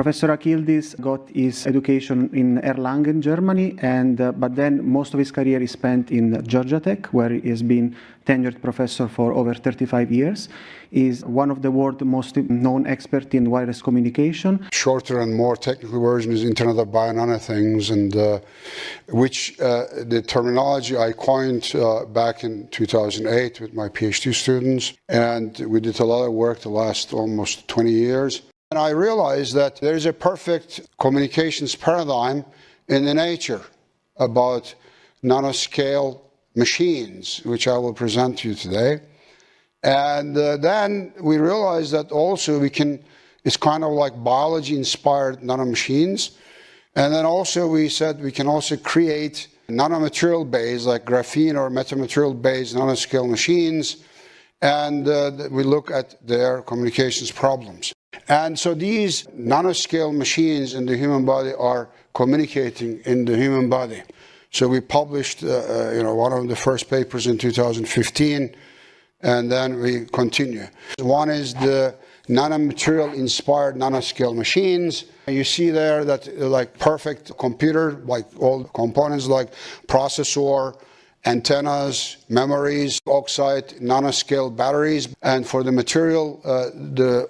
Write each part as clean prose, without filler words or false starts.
Professor Achilles got his education in Erlangen, Germany, but then most of his career is spent in Georgia Tech, where he has been tenured professor for over 35 years. He is one of the world's most known experts in wireless communication. Shorter and more technical version is Internet of Things, and which the terminology I coined back in 2008 with my PhD students, and we did a lot of work the last almost 20 years. And I realized that there is a perfect communications paradigm in the nature about nanoscale machines, which I will present to you today. And then we realized that also it's kind of like biology-inspired nanomachines. And then also we said we can also create nanomaterial-based, like graphene or metamaterial-based nanoscale machines. And we look at their communications problems. And so these nanoscale machines in the human body are communicating in the human body. So we published one of the first papers in 2015, and then we continue. One is the nanomaterial-inspired nanoscale machines. You see there that like perfect computer, like all components like processor, antennas, memories, oxide, nanoscale batteries, and for the material, the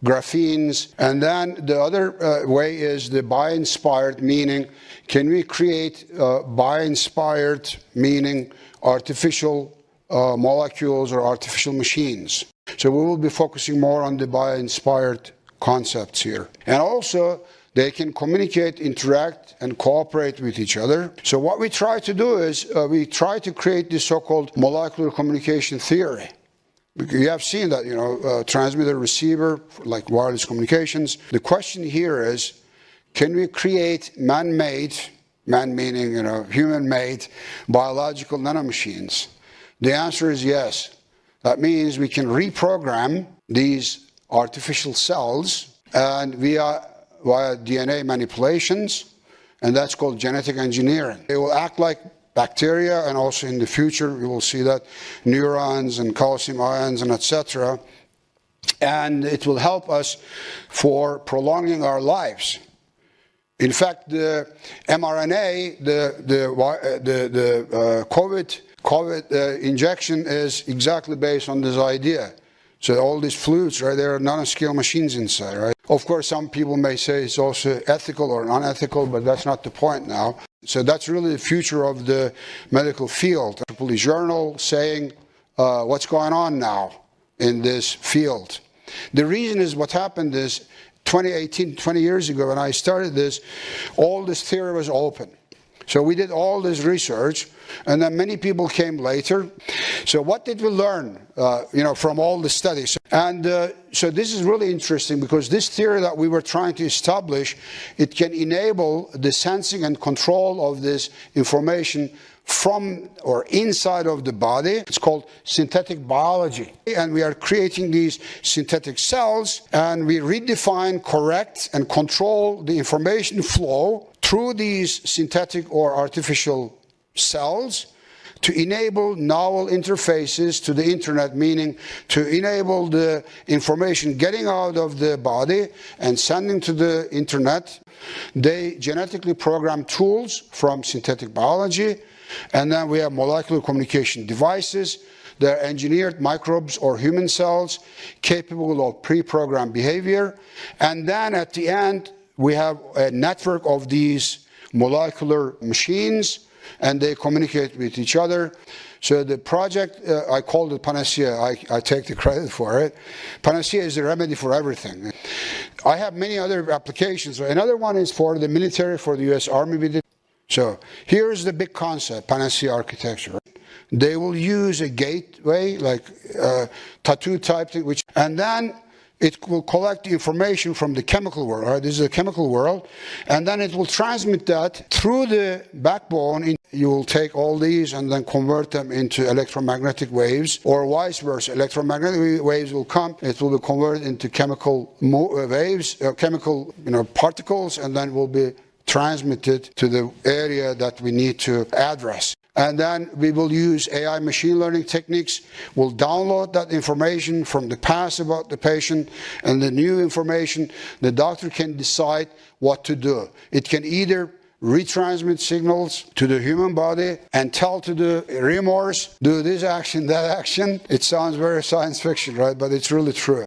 graphenes. And then the other way is the bio-inspired, meaning can we create bio-inspired, meaning artificial molecules or artificial machines. So we will be focusing more on the bio-inspired concepts here. And also, they can communicate, interact, and cooperate with each other. So what we try to do is we try to create this so-called molecular communication theory. You have seen that, transmitter, receiver, like wireless communications. The question here is, can we create man-made, man meaning, human-made biological nanomachines? The answer is yes. That means we can reprogram these artificial cells and via DNA manipulations, and that's called genetic engineering. They will act like bacteria, and also in the future we will see that neurons and calcium ions and etc. And it will help us for prolonging our lives. In fact, the mRNA, the COVID injection is exactly based on this idea. So all these fluids, right, there are nanoscale machines inside, right? Of course, some people may say it's also ethical or unethical, but that's not the point now. So that's really the future of the medical field. The journal saying what's going on now in this field. The reason is what happened is 20 years ago when I started this, all this theory was open. So we did all this research, and then many people came later. So what did we learn, from all the studies? And so this is really interesting because this theory that we were trying to establish, it can enable the sensing and control of this information from or inside of the body. It's called synthetic biology. And we are creating these synthetic cells, and we redefine, correct, and control the information flow through these synthetic or artificial cells to enable novel interfaces to the internet, meaning to enable the information getting out of the body and sending to the internet. They genetically program tools from synthetic biology, and then we have molecular communication devices. They're engineered microbes or human cells capable of pre-programmed behavior. And then at the end, we have a network of these molecular machines, and they communicate with each other. So the project, I called it Panacea. I take the credit for it. Panacea is the remedy for everything. I have many other applications. Another one is for the military, for the US Army. So here's the big concept, Panacea architecture. They will use a gateway, like tattoo type thing, and then it will collect the information from the chemical world. Right? This is the chemical world. And then it will transmit that through the backbone. You will take all these and then convert them into electromagnetic waves, or vice versa. Electromagnetic waves will come. It will be converted into chemical waves, chemical particles, and then will be transmitted to the area that we need to address. and then we will use AI machine learning techniques. We'll download that information from the past about the patient and the new information. The doctor can decide what to do. It can either retransmit signals to the human body and tell to the remorse, do this action, that action. It sounds very science fiction, right? But it's really true.